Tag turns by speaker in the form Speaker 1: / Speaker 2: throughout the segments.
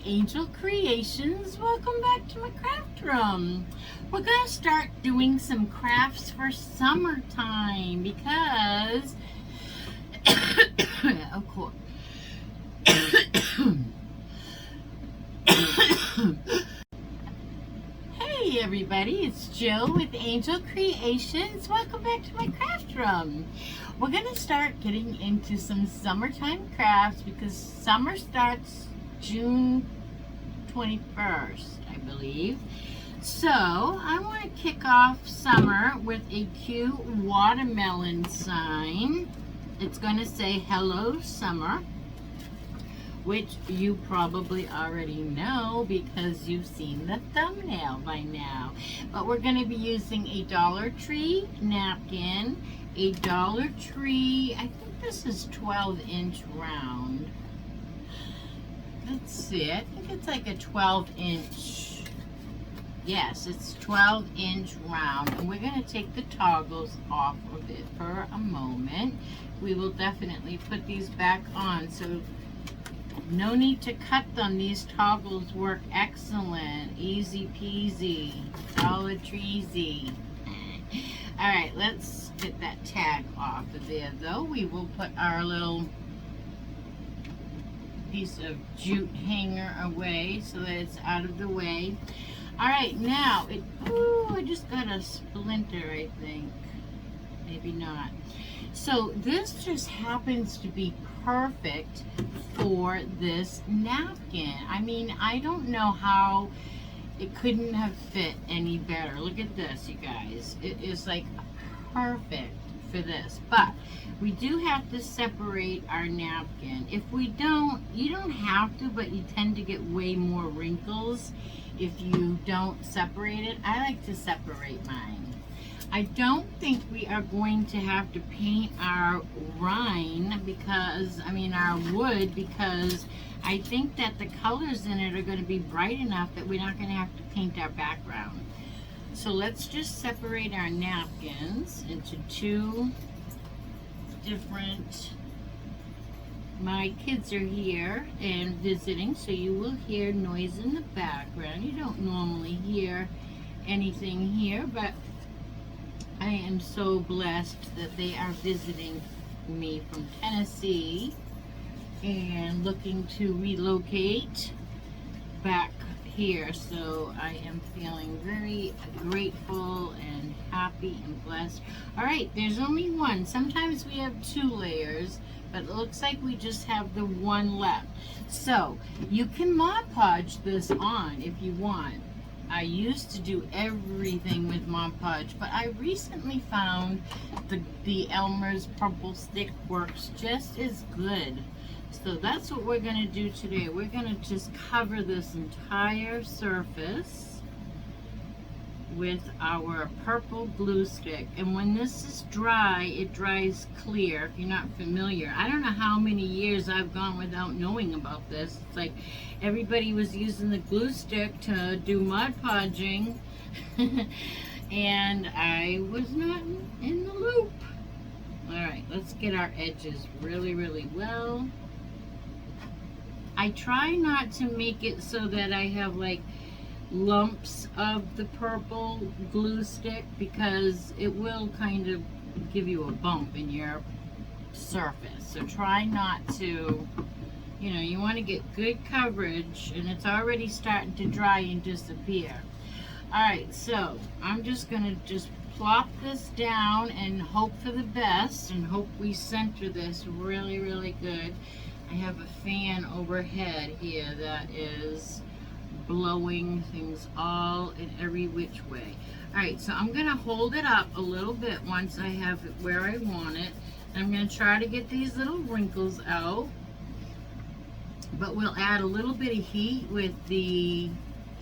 Speaker 1: Angel Creations. Welcome back to my craft room. We're going to start doing some crafts for summertime because, of course, hey everybody, it's Jill with Angel Creations. Welcome back to my craft room. We're going to start getting into some summertime crafts because summer starts June 21st, I believe. So I want to kick off summer with a cute watermelon sign. It's going to say hello summer, which you probably already know because you've seen the thumbnail by now. But we're going to be using a Dollar Tree napkin, a Dollar Tree, I think this is 12-inch round. Let's see, I think it's like a 12-inch. Yes, it's 12-inch round. And we're going to take the toggles off of it for a moment. We will definitely put these back on, so no need to cut them. These toggles work excellent. Easy peasy. Dollar Treesy. Alright, let's get that tag off of there though. We will put our little piece of jute hanger away so that it's out of the way. Alright, now, I just got a splinter, I think. Maybe not. So this just happens to be perfect for this napkin. I mean, I don't know how it couldn't have fit any better. Look at this, you guys. It is like perfect for this. But we do have to separate our napkin. If we don't, you don't have to, but you tend to get way more wrinkles if you don't separate it. I like to separate mine. I don't think we are going to have to paint our rind because, our wood, because I think that the colors in it are going to be bright enough that we're not going to have to paint our background. So let's just separate our napkins into two different. My kids are here and visiting, so you will hear noise in the background. You don't normally hear anything here, but I am so blessed that they are visiting me from Tennessee and looking to relocate back here. So I am feeling very grateful and happy and blessed. All right, there's only one. Sometimes we have two layers, but it looks like we just have the one left. So you can Mod Podge this on if you want. I used to do everything with Mod Podge, but I recently found the Elmer's purple stick works just as good. So that's what we're going to do today. We're going to just cover this entire surface with our purple glue stick. And when this is dry, it dries clear. If you're not familiar, I don't know how many years I've gone without knowing about this. It's like everybody was using the glue stick to do Mod Podging and I was not in the loop. Alright, let's get our edges really, really well. I try not to make it so that I have like lumps of the purple glue stick because it will kind of give you a bump in your surface. So try not to, you want to get good coverage, and it's already starting to dry and disappear. Alright, so I'm just going to just plop this down and hope for the best and hope we center this really, really good. I have a fan overhead here that is blowing things all in every which way. Alright, so I'm going to hold it up a little bit once I have it where I want it. I'm going to try to get these little wrinkles out, but we'll add a little bit of heat with the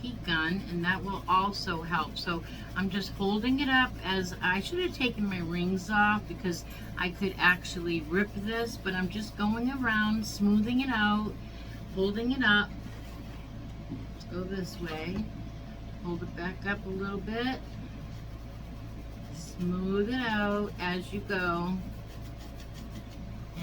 Speaker 1: heat gun and that will also help. So I'm just holding it up. As I should have taken my rings off because I could actually rip this, but I'm just going around smoothing it out, holding it up. Go this way, hold it back up a little bit, smooth it out as you go,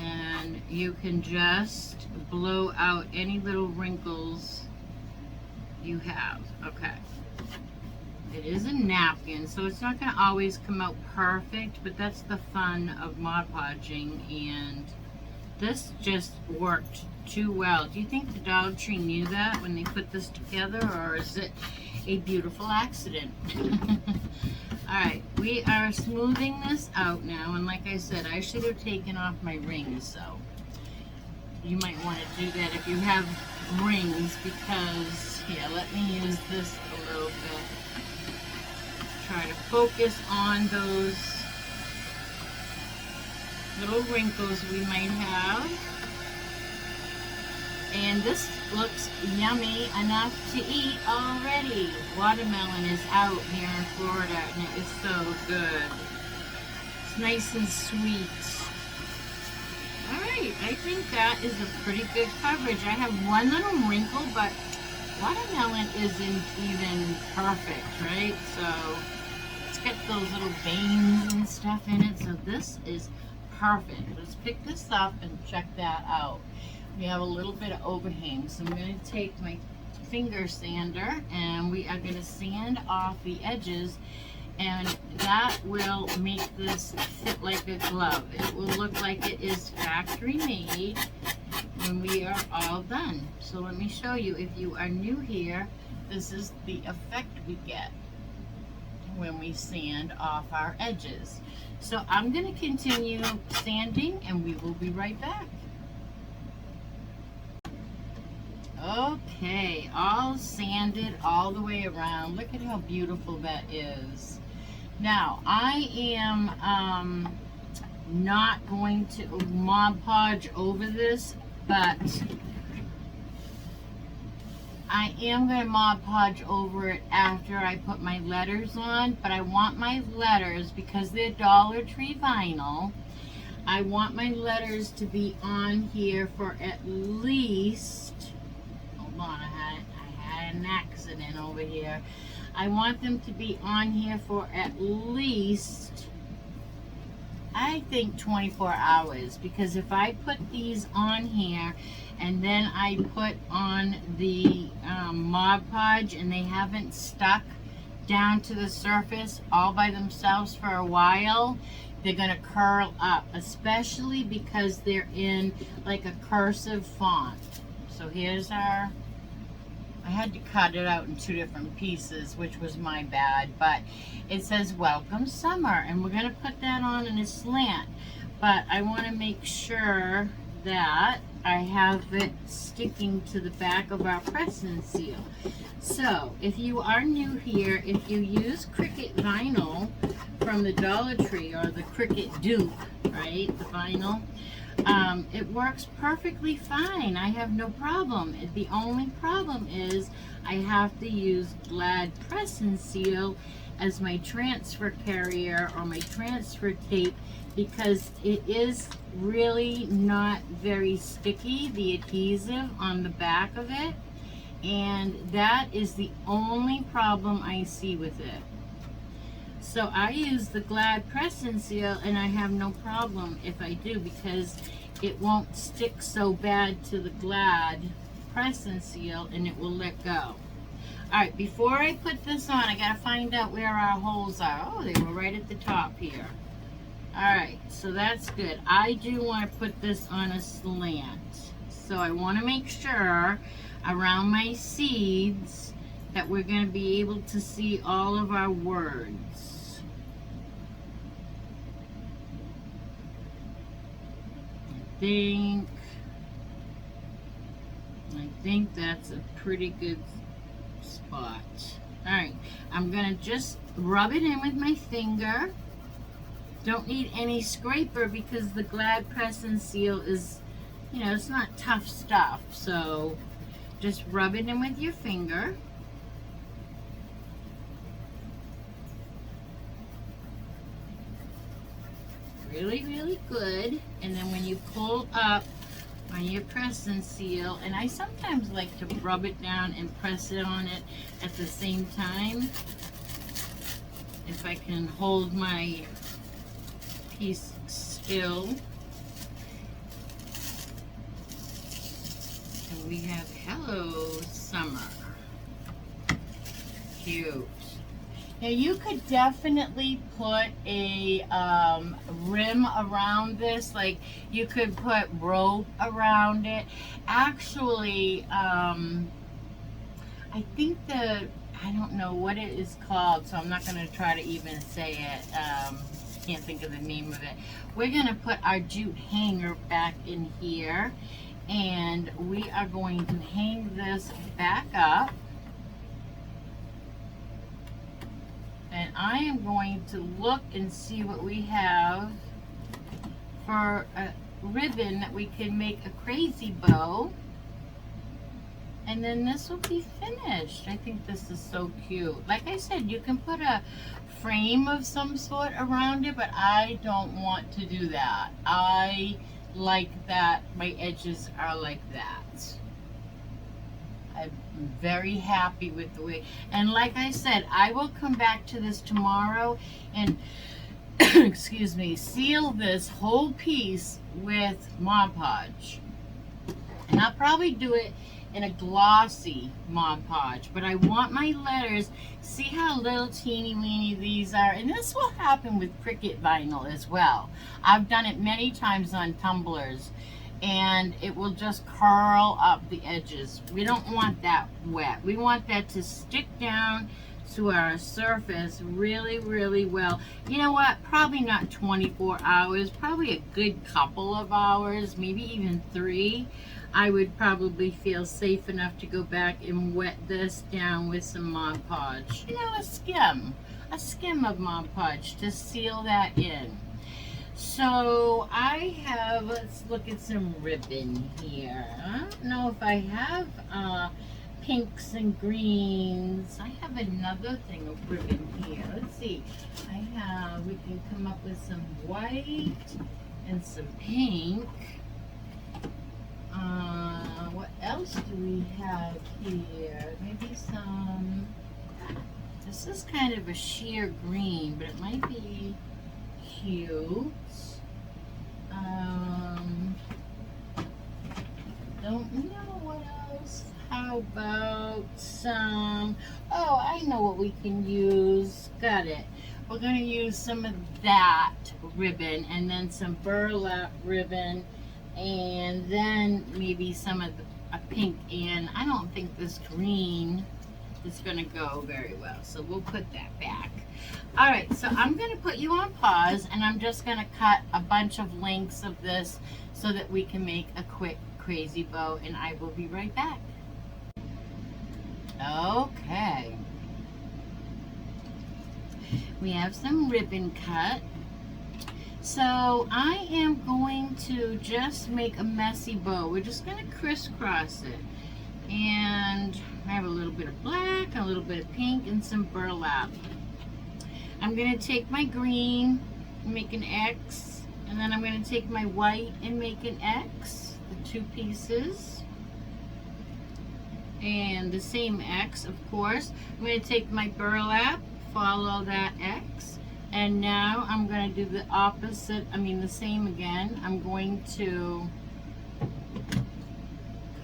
Speaker 1: and you can just blow out any little wrinkles you have. Okay. It is a napkin, so it's not going to always come out perfect, but that's the fun of Mod Podging, and this just worked too well. Do you think the Dollar Tree knew that when they put this together, or is it a beautiful accident? Alright, we are smoothing this out now, and like I said, I should have taken off my rings, so you might want to do that if you have rings, because, yeah, let me use this a little bit. Try to focus on those little wrinkles we might have. And this looks yummy enough to eat already. Watermelon is out here in Florida, and it is so good. It's nice and sweet. Alright, I think that is a pretty good coverage. I have one little wrinkle, but watermelon isn't even perfect, right? So it's got those little veins and stuff in it, so this is perfect. Let's pick this up and check that out. We have a little bit of overhang, so I'm going to take my finger sander and we are going to sand off the edges, and that will make this fit like a glove. It will look like it is factory made when we are all done. So let me show you. If you are new here, this is the effect we get when we sand off our edges. So I'm going to continue sanding and we will be right back. Okay, all sanded all the way around. Look at how beautiful that is. Now, I am not going to Mod Podge over this, but I am going to Mod Podge over it after I put my letters on. But I want my letters, because they're Dollar Tree vinyl, I want my letters to be on here for at least, hold on, I had an accident over here. I want them to be on here for at least, I think, 24 hours. Because if I put these on here and then I put on the Mod Podge and they haven't stuck down to the surface all by themselves for a while, they're going to curl up, especially because they're in like a cursive font. So here's our, I had to cut it out in two different pieces, which was my bad, but it says Welcome Summer, and we're going to put that on in a slant. But I want to make sure that I have it sticking to the back of our press and seal. So if you are new here, if you use Cricut vinyl from the Dollar Tree, or the Cricut dupe, right, the vinyl, it works perfectly fine. I have no problem. The only problem is I have to use Glad Press and Seal as my transfer carrier or my transfer tape, because it is really not very sticky, the adhesive on the back of it, and that is the only problem I see with it. So I use the Glad Press and Seal, and I have no problem if I do, because it won't stick so bad to the Glad Press and Seal, and it will let go. Alright, before I put this on, I gotta find out where our holes are. Oh, they were right at the top here. Alright, so that's good. I do want to put this on a slant. So I want to make sure around my seeds that we're going to be able to see all of our words. I think that's a pretty good spot. Alright, I'm going to just rub it in with my finger. Don't need any scraper, because the Glad Press and Seal is, you know, it's not tough stuff. So just rub it in with your finger. Really, really good. And then when you pull up on your press and seal, and I sometimes like to rub it down and press it on it at the same time, if I can hold my piece still. And we have Hello Summer. cute. Now you could definitely put a rim around this, like you could put rope around it. Actually, I think I don't know what it is called, so I'm not going to try to even say it. Can't think of the name of it. We're going to put our jute hanger back in here, and we are going to hang this back up. And I am going to look and see what we have for a ribbon that we can make a crazy bow. And then this will be finished. I think this is so cute. Like I said, you can put a frame of some sort around it, but I don't want to do that. I like that my edges are like that. I'm very happy with the way, and like I said, I will come back to this tomorrow and excuse me, seal this whole piece with Mod Podge. And I'll probably do it in a glossy Mod Podge, but I want my letters, see how little teeny weeny these are, and this will happen with Cricut vinyl as well. I've done it many times on tumblers, and it will just curl up the edges. We don't want that wet. We want that to stick down to our surface really, really well. You know what? Probably not 24 hours, probably a good couple of hours, maybe even 3. I would probably feel safe enough to go back and wet this down with some Mod Podge. You know, a skim of Mod Podge to seal that in. So I have, let's look at some ribbon here. I don't know if I have pinks and greens. I have another thing of ribbon here. Let's see. We can come up with some white and some pink. What else do we have here? Maybe some, this is kind of a sheer green, but it might be cute. Don't know what else. How about some, oh, I know what we can use. Got it. We're going to use some of that ribbon and then some burlap ribbon and then maybe some of a pink, and I don't think this green is going to go very well, so we'll put that back. All right, so I'm going to put you on pause, and I'm just going to cut a bunch of lengths of this so that we can make a quick crazy bow, and I will be right back. Okay, we have some ribbon cut. So I am going to just make a messy bow. We're just going to crisscross it. And I have a little bit of black, a little bit of pink, and some burlap. I'm going to take my green and make an X. And then I'm going to take my white and make an X, the 2 pieces. And the same X, of course. I'm going to take my burlap, follow that X. And now I'm going to do the opposite, the same again. I'm going to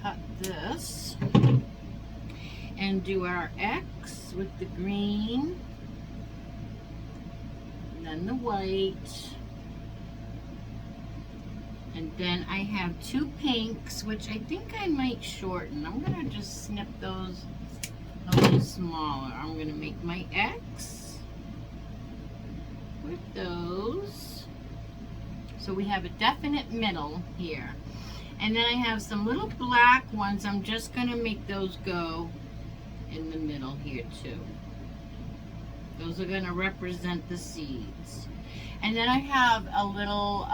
Speaker 1: cut this and do our X with the green, and then the white, and then I have 2 pinks, which I think I might shorten. I'm going to just snip those a little smaller. I'm going to make my X with those, so we have a definite middle here. And then I have some little black ones. I'm just going to make those go in the middle here too. Those are going to represent the seeds. And then I have a little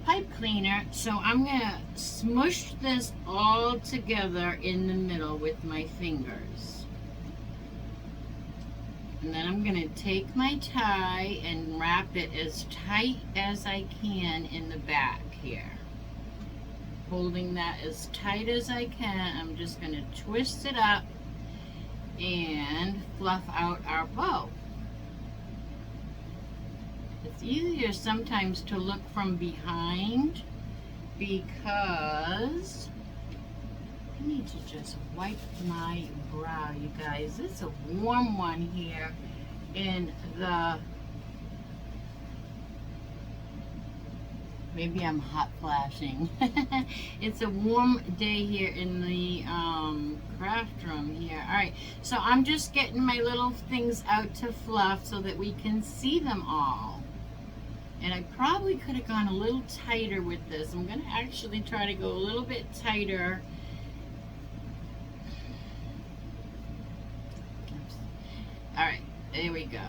Speaker 1: pipe cleaner, so I'm going to smush this all together in the middle with my fingers. And then I'm going to take my tie and wrap it as tight as I can in the back here. Holding that as tight as I can, I'm just going to twist it up and fluff out our bow. It's easier sometimes to look from behind because I need to just wipe my brow, you guys. It's a warm one here in the, maybe I'm hot flashing. It's a warm day here in the craft room here. All right, so I'm just getting my little things out to fluff so that we can see them all. And I probably could have gone a little tighter with this. I'm gonna actually try to go a little bit tighter. Oops. All right, there we go.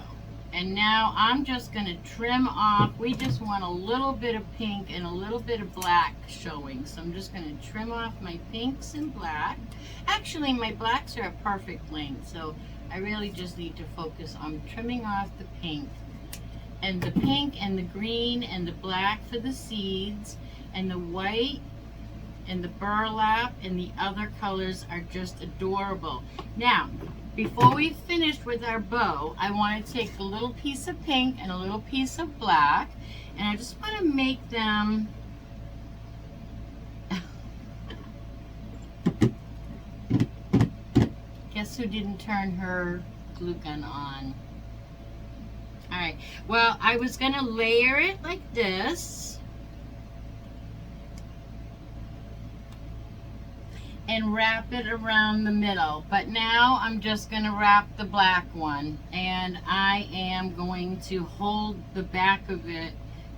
Speaker 1: And now I'm just going to trim off. We just want a little bit of pink and a little bit of black showing. So I'm just going to trim off my pinks and black. Actually, my blacks are a perfect length. So I really just need to focus on trimming off the pink. And the pink and the green and the black for the seeds. And the white and the burlap and the other colors are just adorable. Now, before we finish with our bow, I want to take a little piece of pink and a little piece of black, and I just want to make them guess who didn't turn her glue gun on? Alright, well, I was going to layer it like this and wrap it around the middle, but now I'm just going to wrap the black one, and I am going to hold the back of it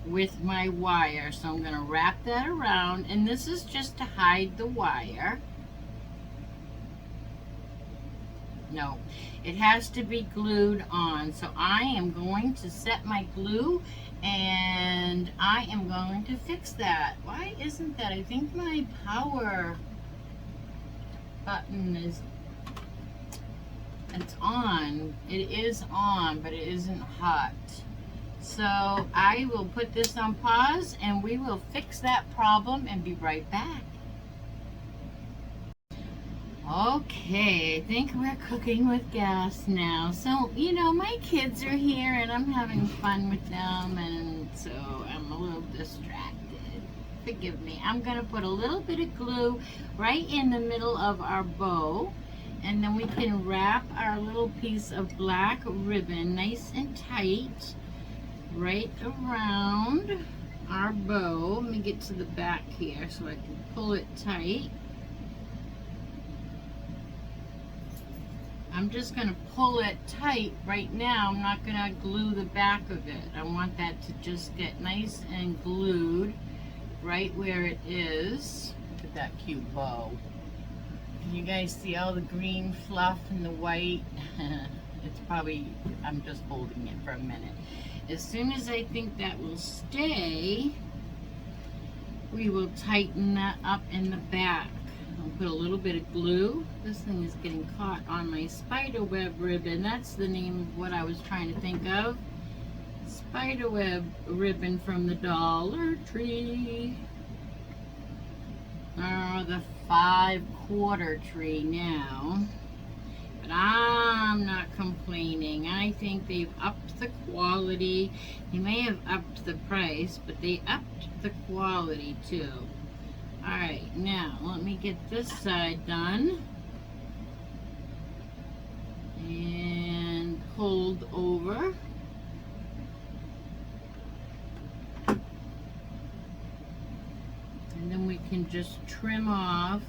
Speaker 1: with my wire. So I'm going to wrap that around, and this is just to hide the wire. No, it has to be glued on. So I am going to set my glue, and I am going to fix that. Why isn't that? I think my power button is, it's on. It is on, but it isn't hot. So I will put this on pause, and we will fix that problem and be right back. Okay, I think we're cooking with gas now. So, you know, my kids are here and I'm having fun with them, and so I'm a little distracted. Forgive me. I'm going to put a little bit of glue right in the middle of our bow, and then we can wrap our little piece of black ribbon nice and tight right around our bow. Let me get to the back here so I can pull it tight. I'm just going to pull it tight right now. I'm not going to glue the back of it. I want that to just get nice and glued right where it is. Look at that cute bow. Can you guys see all the green fluff and the white? It's probably, I'm just holding it for a minute. As soon as I think that will stay, we will tighten that up in the back. I'll put a little bit of glue. This thing is getting caught on my spider web ribbon. That's the name of what I was trying to think of. Spiderweb ribbon from the Dollar Tree. Oh, the 5/4 tree now. But I'm not complaining. I think they've upped the quality. They may have upped the price, but they upped the quality too. Alright, now let me get this side done. And pulled over. And then we can just trim off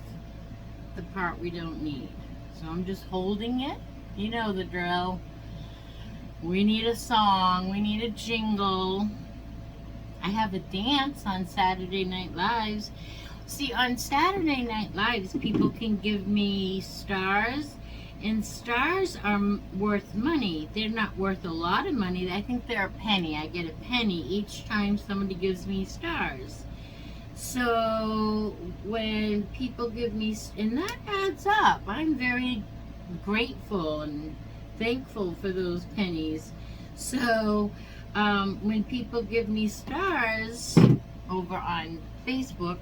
Speaker 1: the part we don't need. So I'm just holding it. You know the drill. We need a song. We need a jingle. I have a dance on Saturday Night Lives. See, on Saturday Night Lives, people can give me stars. And stars are worth money. They're not worth a lot of money. I think they're a penny. I get a penny each time somebody gives me stars. So when people give me, and that adds up. I'm very grateful and thankful for those pennies. So when people give me stars over on Facebook,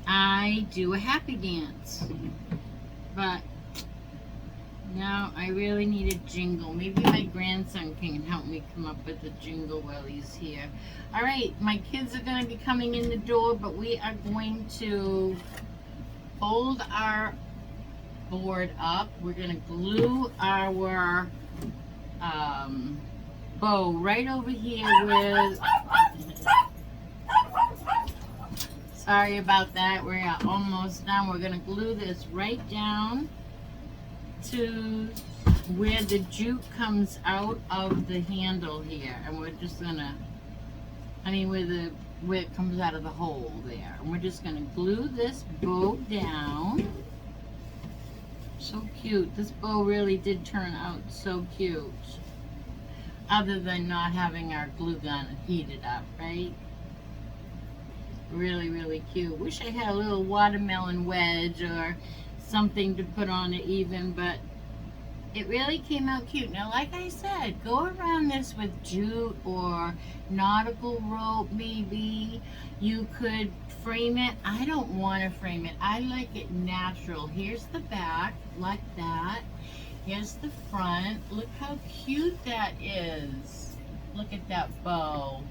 Speaker 1: I do a happy dance. But now I really need a jingle. Maybe my grandson can help me come up with a jingle while he's here. Alright, my kids are going to be coming in the door, but we are going to fold our board up. We're going to glue our bow right over here with... Sorry about that. We're almost done. We're going to glue this right down to where the jute comes out of the handle here. And we're just going to... where it comes out of the hole there. And we're just going to glue this bow down. So cute. This bow really did turn out so cute. Other than not having our glue gun heated up, right? Really, really cute. Wish I had a little watermelon wedge or something to put on it even, but it really came out cute. Now, like I said, go around this with jute or nautical rope maybe. You could frame it. I don't want to frame it. I like it natural. Here's the back, like that. Here's the front. Look how cute that is. Look at that bow.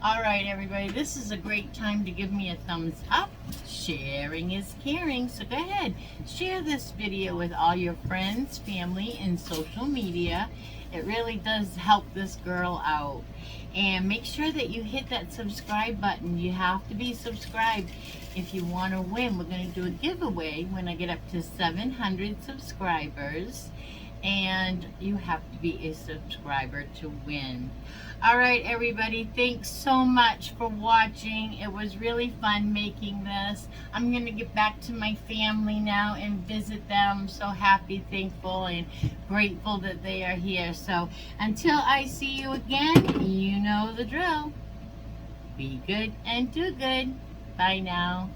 Speaker 1: All right, everybody, this is a great time to give me a thumbs up. Sharing is caring, so go ahead. Share this video with all your friends, family, and social media. It really does help this girl out. And make sure that you hit that subscribe button. You have to be subscribed if you want to win. We're going to do a giveaway when I get up to 700 subscribers. And you have to be a subscriber to win. All right, everybody, thanks so much for watching. It was really fun making this. I'm going to get back to my family now and visit them. So happy, thankful, and grateful that they are here. So until I see you again, you know the drill. Be good and do good. Bye now.